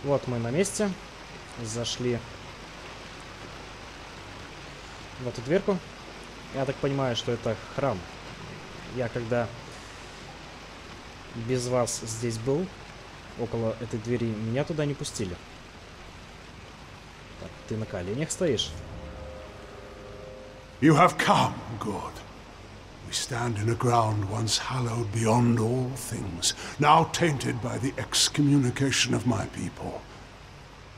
Вот мы на месте. Зашли в эту дверку. Я так понимаю, что это храм. Я когда без вас здесь был, около этой двери, меня туда не пустили. Так, ты на коленях стоишь? You have come, good. We stand in a ground once hallowed beyond all things, now tainted by the excommunication of my people.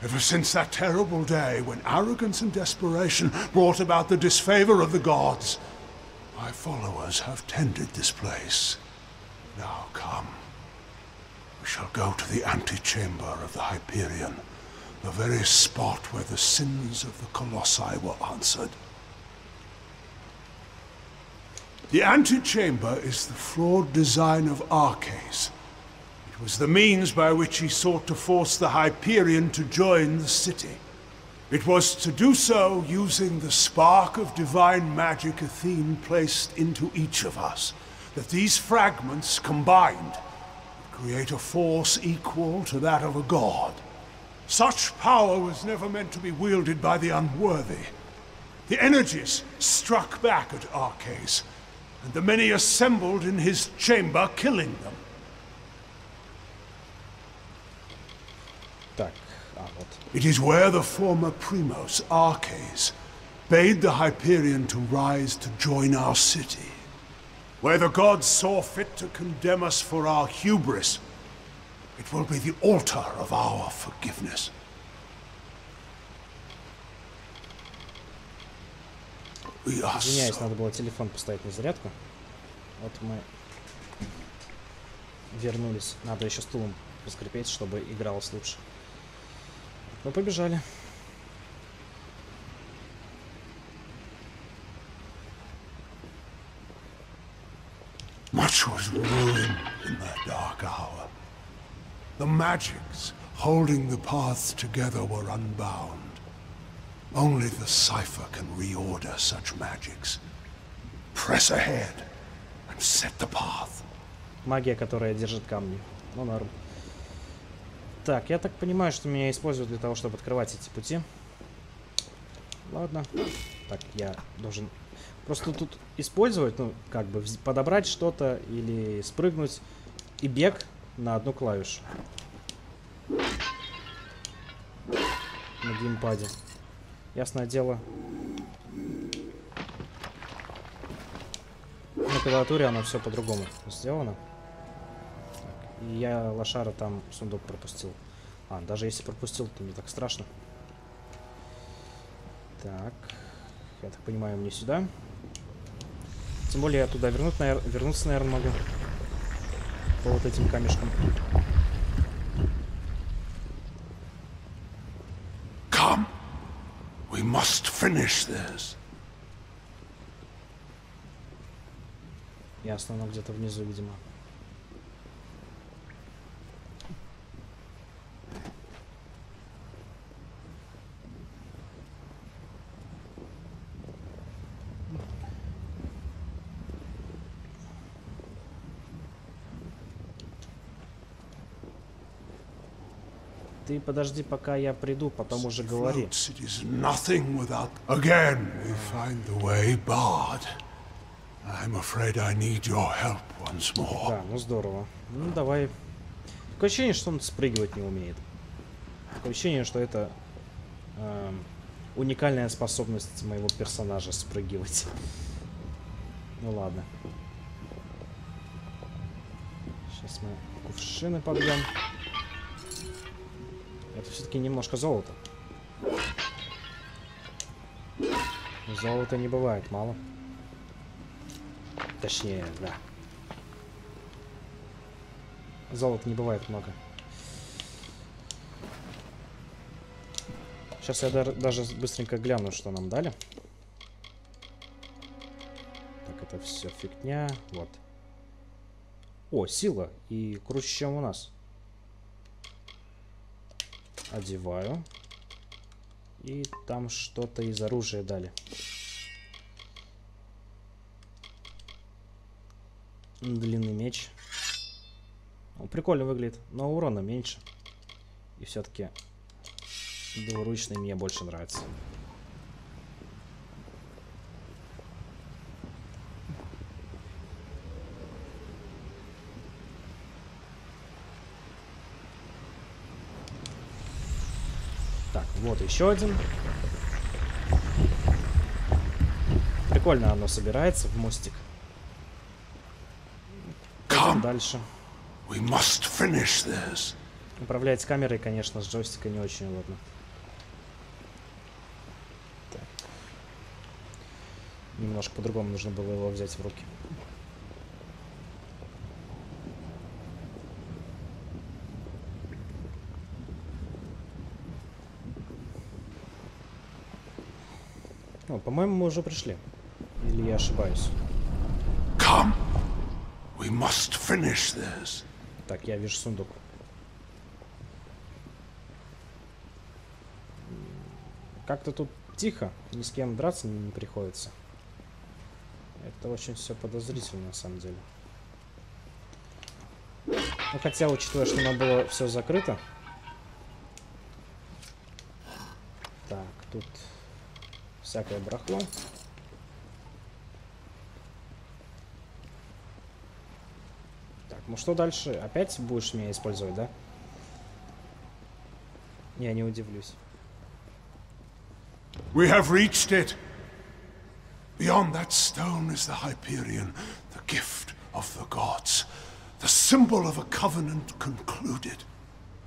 Ever since that terrible day when arrogance and desperation brought about the disfavor of the gods, my followers have tended this place. Now come. We shall go to the antechamber of the Hyperion, the very spot where the sins of the Colossi were answered. The antechamber is the flawed design of Arches. It was the means by which he sought to force the Hyperion to join the city. It was to do so using the spark of divine magic Athene placed into each of us, that these fragments combined would create a force equal to that of a god. Such power was never meant to be wielded by the unworthy. The energies struck back at Arches, and the many assembled in his chamber, killing them. Так, вот. It is where the former Primos, Arches, bade the Hyperion to rise to join our city. Where the gods saw fit to condemn us for our hubris, it will be the altar of our forgiveness. Извиняюсь, надо было телефон поставить на зарядку. Вот мы вернулись. Надо еще стулом поскрипеть, чтобы игралось лучше. Ну, побежали. Much was ruined in that dark hour. The magics holding the paths together were unbound. Only the cipher can reorder such magics. Press ahead and set the path. Магия, которая держит камни. Ну, норм. Так, я так понимаю, что меня используют для того, чтобы открывать эти пути. Ладно. Так, я должен просто тут использовать, ну, как бы подобрать что-то или спрыгнуть. И бег на одну клавишу. На геймпаде. Ясное дело. На клавиатуре оно все по-другому сделано. Так, и я лошара там сундук пропустил. А, даже если пропустил, то не так страшно. Так. Я так понимаю, мне сюда. Тем более я туда вернуться, наверное, могу. По вот этим камешкам. Come. We must finish this. Ясно, оно где-то внизу, видимо. Ты подожди, пока я приду, потом уже говори. Да, ну здорово. Ну давай. Такое ощущение, что он спрыгивать не умеет. Такое ощущение, что это уникальная способность моего персонажа спрыгивать. Ну ладно. Сейчас мы кувшины побьем. Это все-таки немножко золота. Золота не бывает мало. Точнее, да. Золота не бывает много. Сейчас я даже быстренько гляну, что нам дали. Так, это все фигня. Вот. О, сила. И круче, чем у нас. Одеваю. И там что-то из оружия дали. Длинный меч. Он прикольно выглядит, но урона меньше. И все-таки двуручный мне больше нравится. Так, вот еще один. Прикольно оно собирается в мостик. Пойдем дальше. We must finish this. Управлять камерой, конечно, с джойстика не очень удобно. Так. Немножко по-другому нужно было его взять в руки. О, по-моему, мы уже пришли. Или я ошибаюсь? Come. We must finish this. Так, я вижу сундук. Как-то тут тихо, ни с кем драться не приходится. Это очень все подозрительно, на самом деле. Ну, хотя, учитывая, что нам было все закрыто. Так, тут всякое барахло. Так, ну что дальше? Опять будешь меня использовать, да? Я не удивлюсь. We have reached it. Beyond that stone is the Hyperion, the gift of the gods, the symbol of a covenant concluded.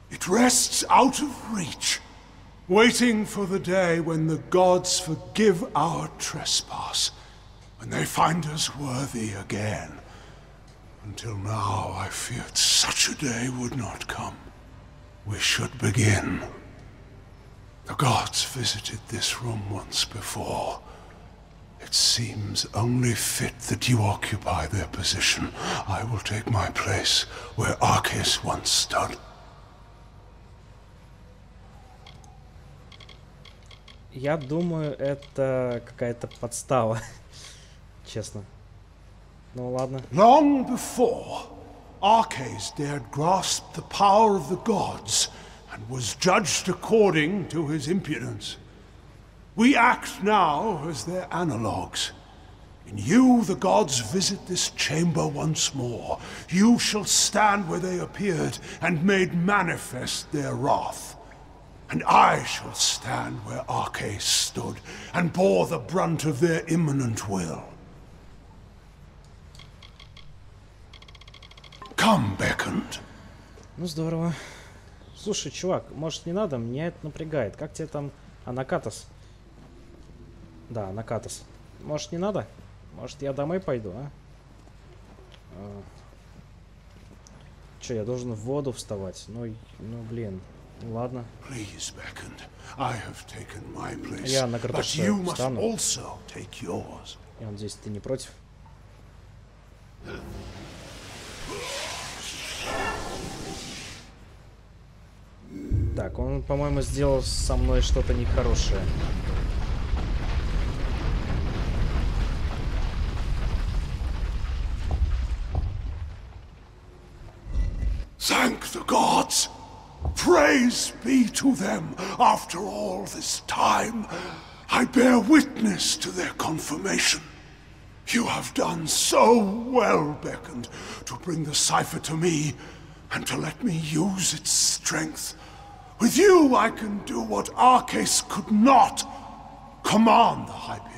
It rests out of reach, waiting for the day when the gods forgive our trespass, when they find us worthy again. Until now, I feared such a day would not come. We should begin. The gods visited this room once before. It seems only fit that you occupy their position. I will take my place where Arceus once stood. Я думаю, это какая-то подстава. Честно. Ну ладно. Long before, Arceus dared grasp the power of the gods and was judged according to his impudence. We act now as their analogues. In you, the gods visit this chamber once more. You shall stand where they appeared and made manifest their wrath. And I shall stand where Arceus stood and bore the brunt of their imminent will. Come, beckoned. Ну здорово. Слушай, чувак, может не надо? Меня это напрягает. Как тебе там Анакатос? Да, Анакатос. Может не надо? Может я домой пойду, а? Че, я должен в воду вставать? Ну блин. Ладно. Please, beckoned. I have taken my place. Я на картошке встану. Also take yours. Я надеюсь, ты не против? Так, он, по-моему, сделал со мной что-то нехорошее. Thank the gods! Praise be to them after all this time. I bear witness to their confirmation. You have done so well, beckoned, to bring the cipher to me and to let me use its strength. With you, I can do what Arceus could not. Command the Hyperion.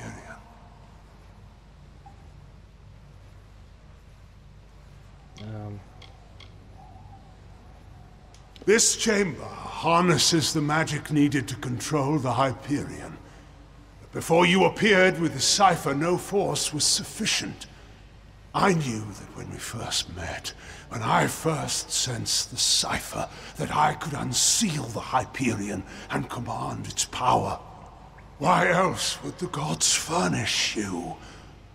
This chamber harnesses the magic needed to control the Hyperion. But before you appeared with the cipher, no force was sufficient. I knew that when we first met, when I first sensed the cipher, that I could unseal the Hyperion and command its power. Why else would the gods furnish you,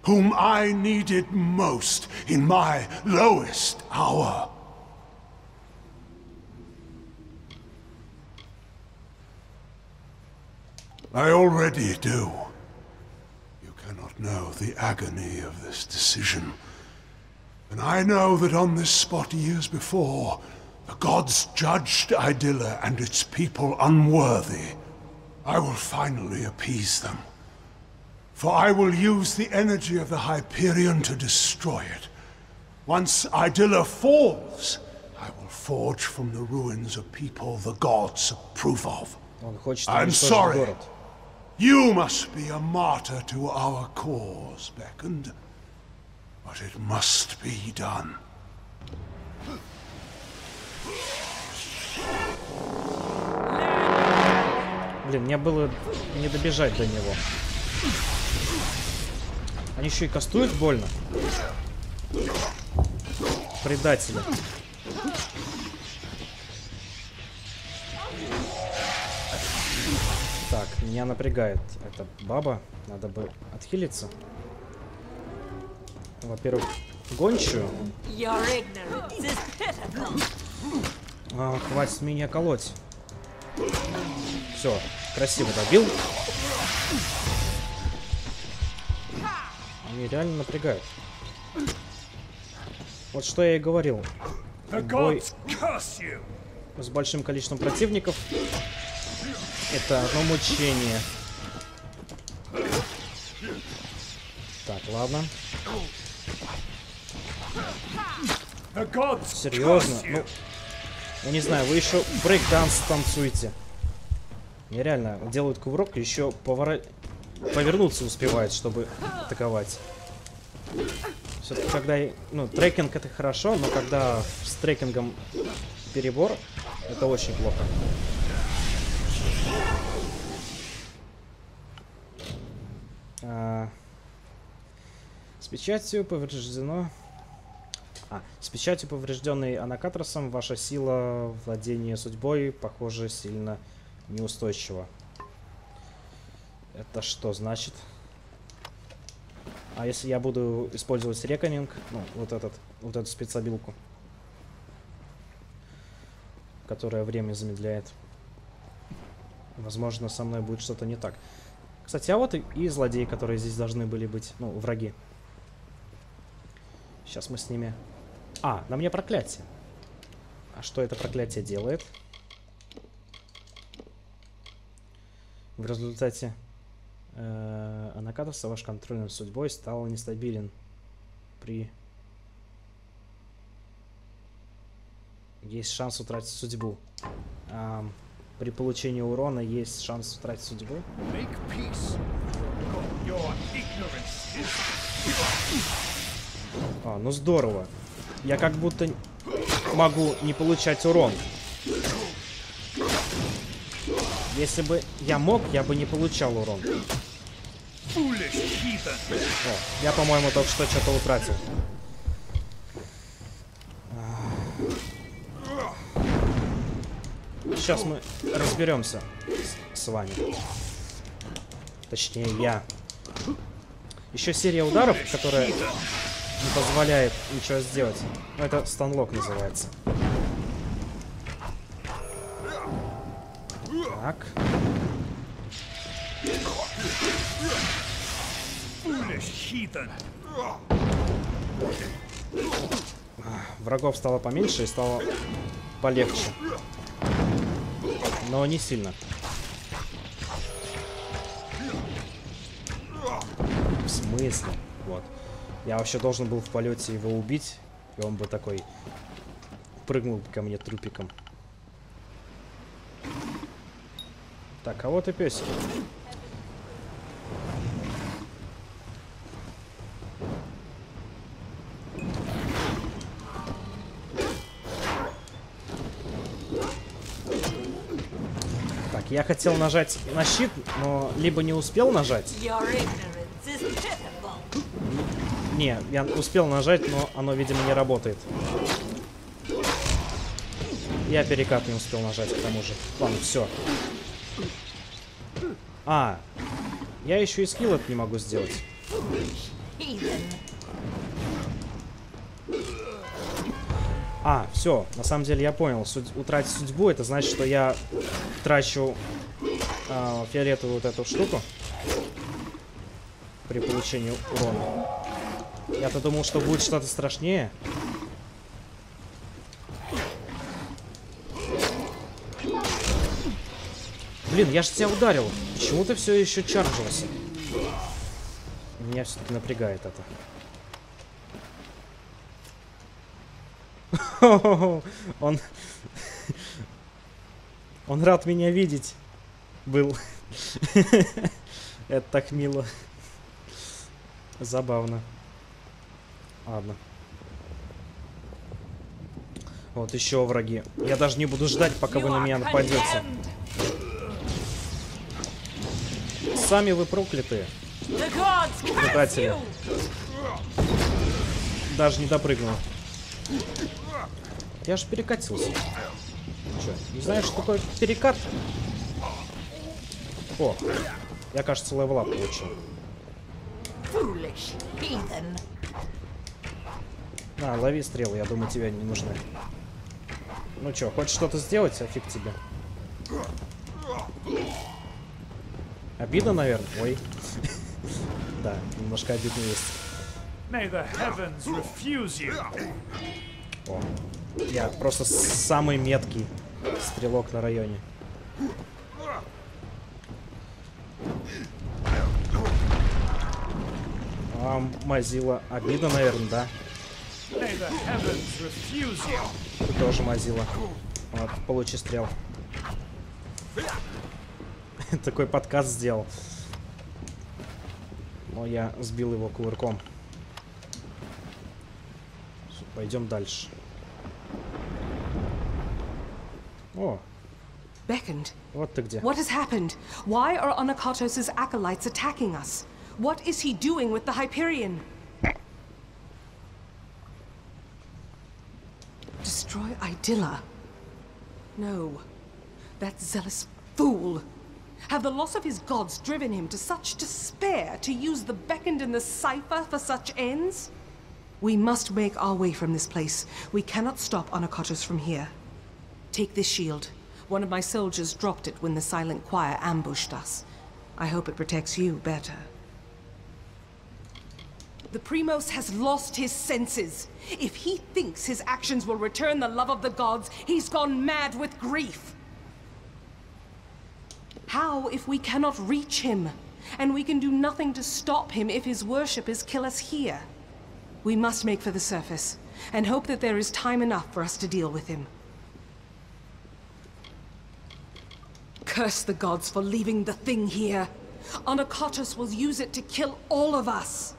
whom I needed most in my lowest hour? I already do. You cannot know the agony of this decision. And I know that on this spot years before, The gods judged Idylla and its people unworthy. I will finally appease them. For I will use the energy of the Hyperion to destroy it. Once Idylla falls, I will forge from the ruins a people the gods approve of. I'm sorry. You must be a martyr to our cause, Beckoned. But it must be done. Блин, мне было не добежать до него. Они еще и кастуют больно. Предатели. Так, меня напрягает эта баба. Надо бы отхилиться. Во-первых, гончую. Хватит меня колоть. Все, красиво добил. Они реально напрягают. Вот что я и говорил. Бой с большим количеством противников — это одно мучение. Так, ладно. Серьезно? Ну, я не знаю, вы еще брейк-данс танцуете. Нереально, делают кувырок и еще повернуться успевает, чтобы атаковать. Все-таки когда... Ну, трекинг — это хорошо, но когда с трекингом перебор, это очень плохо. С печатью повреждено... с печатью, поврежденной Анакатросом, ваша сила владения судьбой, похоже, сильно неустойчива. Это что значит? А если я буду использовать реконинг, ну, вот эту спецобилку, которая время замедляет, возможно, со мной будет что-то не так. Кстати, а вот и злодеи, которые здесь должны были быть, ну, враги. Сейчас мы с ними... на мне проклятие. А что это проклятие делает? В результате Анакатоса ваш контроль над судьбой стал нестабилен. Есть шанс утратить судьбу. При получении урона есть шанс утратить судьбу. Ну здорово. Я как будто могу не получать урон. Если бы я мог, я бы не получал урон. Я, по-моему, только что что-то утратил. Сейчас мы разберемся с вами. Точнее, я. Еще серия ударов, которая не позволяет ничего сделать. Ну, это станлок называется. Так. Врагов стало поменьше и стало полегче. Но не сильно. В смысле? Вот. Я вообще должен был в полете его убить, и он бы такой прыгнул ко мне трупиком. Так, а вот и песик. Так, я хотел нажать на щит, но либо не успел нажать. Не, я успел нажать, но оно, видимо, не работает. Я перекат не успел нажать, к тому же. Ладно, все. Я еще и скилл это не могу сделать. Все, на самом деле я понял. Утратить судьбу — это значит, что я трачу фиолетовую вот эту штуку при получении урона. Я-то думал, что будет что-то страшнее. Блин, я же тебя ударил. Почему ты все еще чарджился? Меня все-таки напрягает это. Он... Он рад меня видеть. Был. Это так мило. Забавно. Ладно. Вот еще враги. Я даже не буду ждать, пока вы на меня нападете. Сами вы проклятые. Предатели. Даже не допрыгнул. Я же перекатился. Че, не знаешь, что такое перекат? О, я, кажется, левелап получил. На, лови стрелы, я думаю, тебе не нужны. Ну чё, хочешь что-то сделать? А фиг тебе. Обидно, наверное? Ой. Да, немножко обидно есть. О, я просто самый меткий стрелок на районе. А, Мазила. Обидно, наверное, да? Ты тоже Мазила. Вот, получи стрел. Такой подкаст сделал. Но я сбил его кувырком. Пойдем дальше. О. Beckoned. Вот ты где. What has happened? Why are Anakatos's acolytes attacking us? What is he doing with the Hyperion? Destroy Idylla? No. That zealous fool. Have the loss of his gods driven him to such despair to use the Beckoned and the Cipher for such ends? We must make our way from this place. We cannot stop Anakatos from here. Take this shield. One of my soldiers dropped it when the Silent Choir ambushed us. I hope it protects you better. The Primos has lost his senses. If he thinks his actions will return the love of the gods, he's gone mad with grief. How if we cannot reach him? And we can do nothing to stop him if his worshippers kill us here. We must make for the surface, and hope that there is time enough for us to deal with him. Curse the gods for leaving the thing here. Anakatos will use it to kill all of us.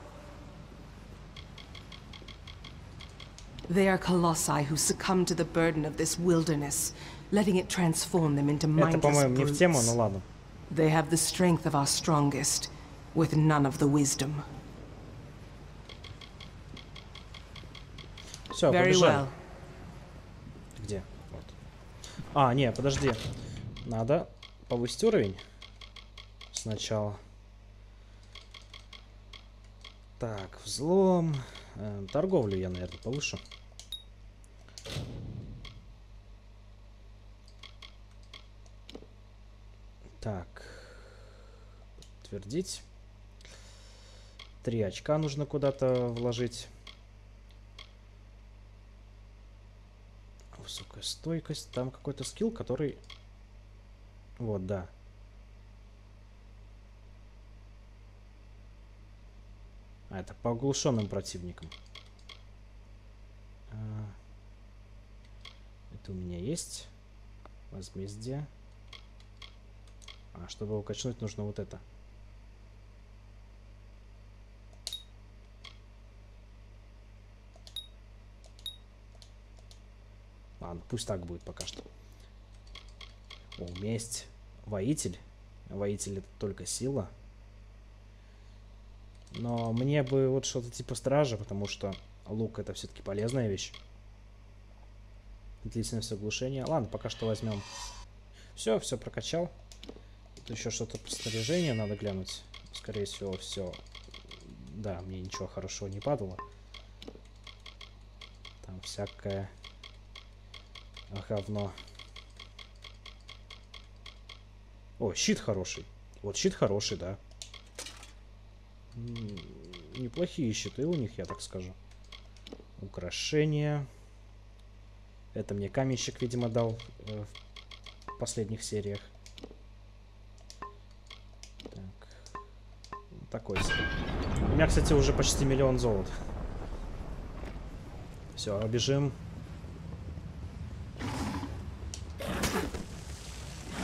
They are colossi who succumb to the burden of this wilderness, letting it transform them into mindless brutes. Это, по-моему, не в тему, но ладно. They have the strength of our strongest, with none of the wisdom. Все, побежали. Где? Вот. А, не, подожди. Надо повысить уровень сначала. Так, взлом. Торговлю я, наверное, повышу. Так. Подтвердить. 3 очка нужно куда-то вложить. Высокая стойкость. Там какой-то скилл, который... Вот, да. А, это по оглушенным противникам. Это у меня есть. Возмездие. А, чтобы его качнуть, нужно вот это. Ладно, пусть так будет пока что. О, у меня есть воитель. Воитель — это только сила. Но мне бы вот что-то типа стража, потому что лук — это все-таки полезная вещь. Длительность оглушения. Ладно, пока что возьмем. Все прокачал. Тут еще что-то по снаряжению надо глянуть. Скорее всего, все. Да, мне ничего хорошего не падало. Там всякое говно. О, щит хороший. Вот щит хороший, да. Неплохие щиты у них, я так скажу. Украшения. Это мне каменщик, видимо, дал в последних сериях. такой себе. У меня, кстати, уже почти 1 000 000 золота. Все, бежим.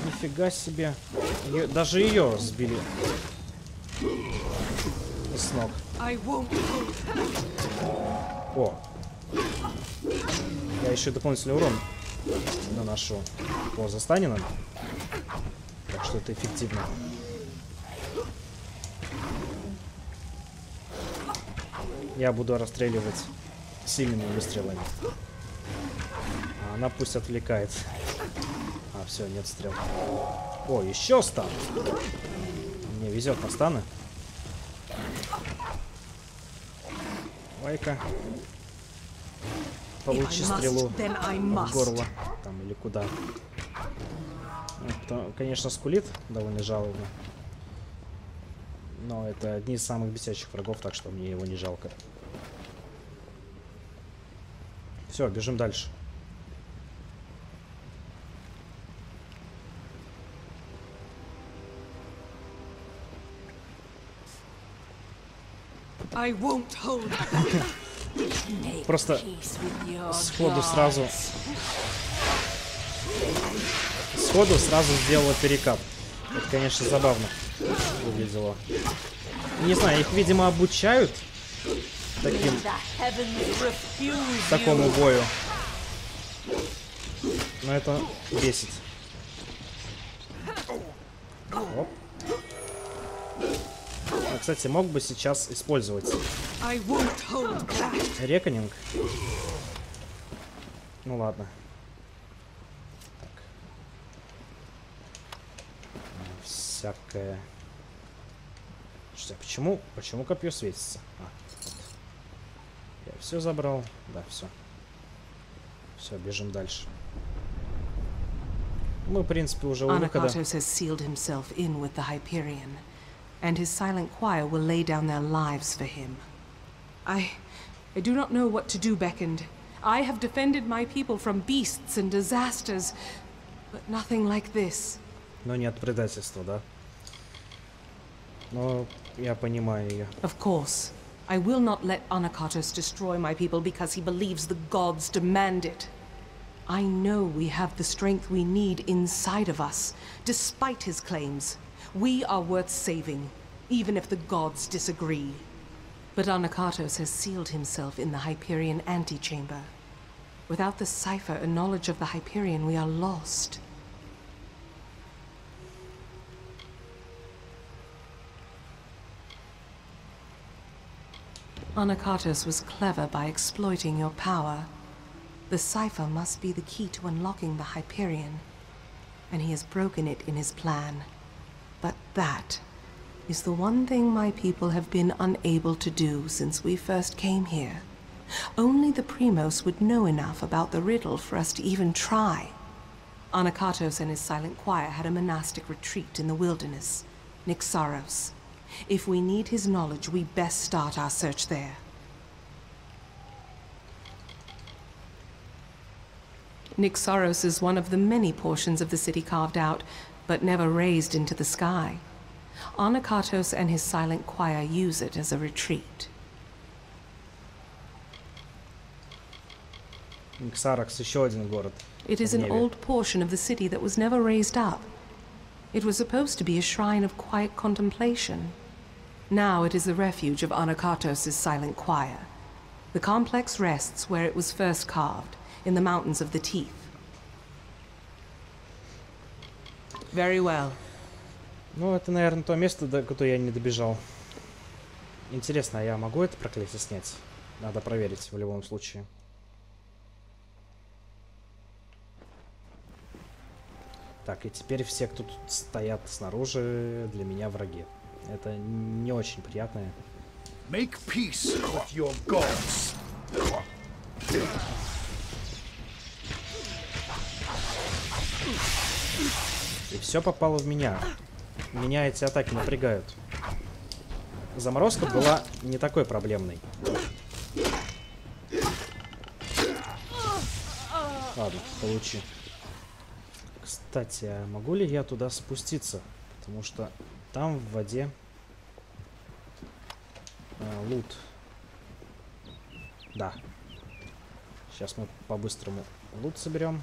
Нифига себе. Даже ее сбили с ног. О. Я еще дополнительный урон наношу по застанинам. Так что это эффективно. Я буду расстреливать сильными выстрелами. А она пусть отвлекает. А, все, нет стрел. О, еще стан. Мне везет на станы. Давай-ка. Получи стрелу в горло. Там или куда. Это, конечно, скулит довольно жалобно. Но это одни из самых бесящих врагов, так что мне его не жалко. Все, бежим дальше. Просто сходу сразу сделала перекат. Это, конечно, забавно выглядело. Не знаю, их, видимо, обучают такому бою. Но это бесит. Оп. А, кстати, мог бы сейчас использовать реконинг. Ну ладно. Так. Всякое. Почему копье светится? А, вот. Я все забрал. Да, все. Все, бежим дальше. Мы, в принципе, уже у выхода. And his silent choir will lay down their lives for him. I do not know what to do, Beckoned. I have defended my people from beasts and disasters, but nothing like this. Но нет предательства, да? Но я понимаю ее. Of course. I will not let Anakatos destroy my people because he believes the gods demand it. I know we have the strength we need inside of us, despite his claims. We are worth saving, even if the gods disagree. But Anakatos has sealed himself in the Hyperion antechamber. Without the cipher and knowledge of the Hyperion, we are lost. Anakatos was clever by exploiting your power. The cipher must be the key to unlocking the Hyperion, and he has broken it in his plan. But that is the one thing my people have been unable to do since we first came here. Only the Primos would know enough about the riddle for us to even try. Anakatos and his silent choir had a monastic retreat in the wilderness, Nixaros. If we need his knowledge, we best start our search there. Nixaros is one of the many portions of the city carved out, but never raised into the sky. Anakatos and his silent choir use it as a retreat. Нixaros, еще один город. It is an old portion of the city that was never raised up. It was supposed to be a shrine of quiet contemplation. Now it is the refuge of Anakatos' silent choir. The complex rests where it was first carved, in the mountains of the Teeth. Very well. Ну, это, наверное, то место, до которого я не добежал. Интересно, а я могу это проклятие снять? Надо проверить в любом случае. Так, и теперь все, кто тут стоят снаружи, для меня враги. Это не очень приятное. Make peace with your gods. И все попало в меня. Меня эти атаки напрягают. Заморозка была не такой проблемной. Ладно, получи. Кстати, а могу ли я туда спуститься? Потому что там в воде Лут. Да. Сейчас мы по-быстрому лут соберем.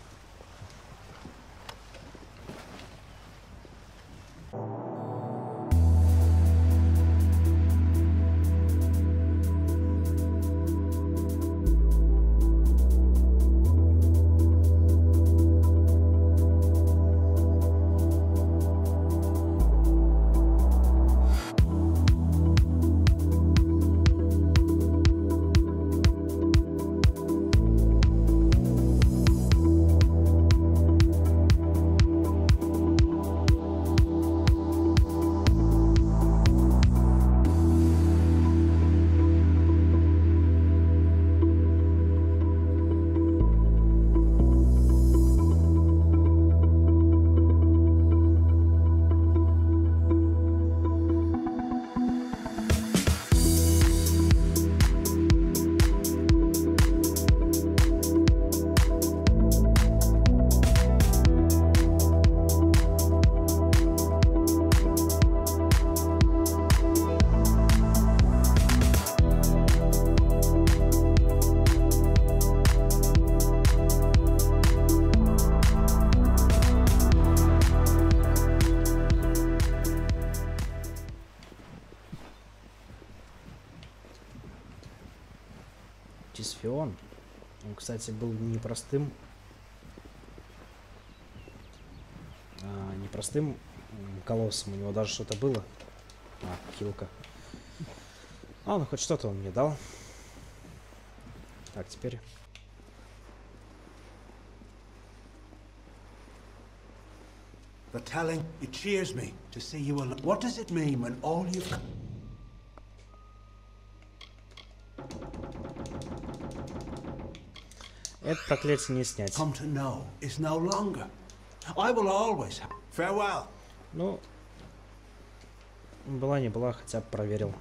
Фион. Он, кстати, был непростым. Непростым колоссом. У него даже что-то было. Килка. Ну хоть что-то он мне дал. Так, теперь. The telling, it cheers me to see you alone. What does it mean when all you've... Это проклятие не снять. Come to know is no longer. I will always have. Farewell. Ну, была не была, хотя бы проверил.